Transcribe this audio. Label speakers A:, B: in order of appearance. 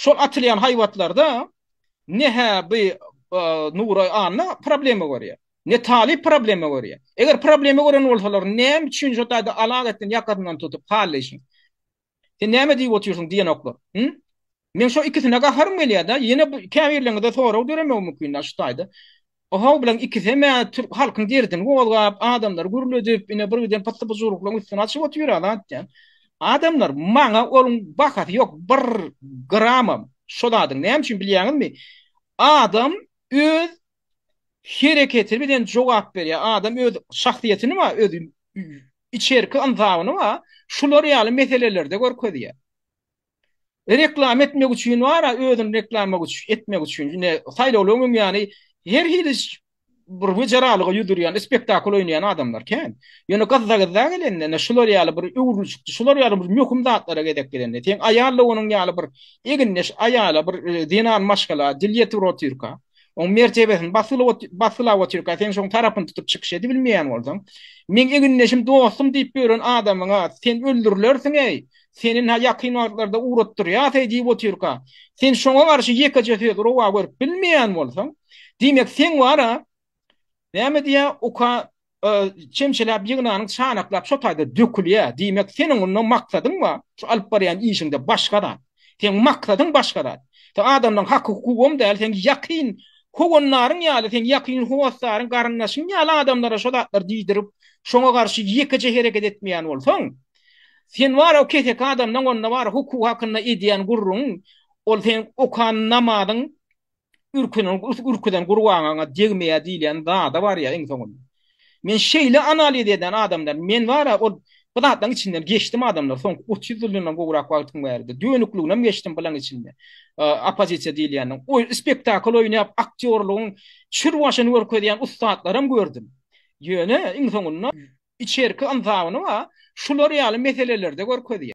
A: şol atylýan haýwatlarda neha bir nura anna problemi görýär. Ne talip problemi görýär. Eger problemi gören bolsalar näme üçin şo taýda alagatdan ýakyndan tutup halleşin. Sen näme diýip oturýarsyň diýen oklar? Men şo ikisine gaharym gelýär da, ýene käbirliňde sorag göremem mümkin şu taýda. Oha bilen ikisi me halkyň derdiň golgap adamlar gürledip ine birden patla buzurukla üstüne açyp oturýar da. Adamlar maňa olun bakat ýok bir gramam. Şoladyň näme üçin bilýäňizmi? Adam öz hereketi bilen jogap berýär. Adam öz şahsiýetini we öz içerki anzawyny we şular ýaly meselelerde görkezýär. Reklam etmek üçin wara özüni reklam etmek üçin ne saýlawlygym ýani her hiliş bir wejaralygy ýudurýan, spektakl oýnaýan adamlar ken. Ýöne gazza gelende şular ýaly bir öwrülçükdi, şular ýaly bir möhüm zatlara gedek gelende. Teň aýaly onuň ýaly bir eginneş aýaly bir dinan maşgala, dilyeti rotyrka. On mertebesini basyla otyrka, sen şoň tarapyny tutup çykyş edip bilmeýän bolsaň, men eginneşim dostum diýip beren adamyňa sen öldürilersiň ey. Senin ha yakyn wagtlarda uratdyrýar diýip otyrka. Sen şoňa garşy ýekaje söz rowa görüp bilmeýän bolsaň, diýmek sen wara näme diýä oka çemçelap ýygnanyň çanaklap şo taýda dökülýär. Diýmek senin onuň maksadyň wa şu alyp barýan işiňde başga da. Sen maksadyň başga da. Ta adamdan haky hukugum däl, sen yakyn hugunlaryň ýaly, sen yakyn howatlaryň garynnaşyň ýaly adamlara şo datlar diýdirip, şoňa garşy ýekaje hereket etmeýän bolsaň, sen var o ketek adamdan onda var hukuk hakkında ediyen gurrun ol sen okan namadyň ürküden gurwaňa degmeýä diýlen da var ya en sonunda. Men şeýle analiz eden adamlar men var o bulatdan içinden geçtim adamlar son 30 ýyldan gowrak wagtyň berdi. Dönüklüğüne geçtim bulan içinde. Opozisiýa diýilýän o spektakl oýnap aktyorlugyň çürwaşyny görkezýän ustadlarym gördüm. Ýöne en sonunda içerki anzawyny we şular ýaly meselelerde görkezýär.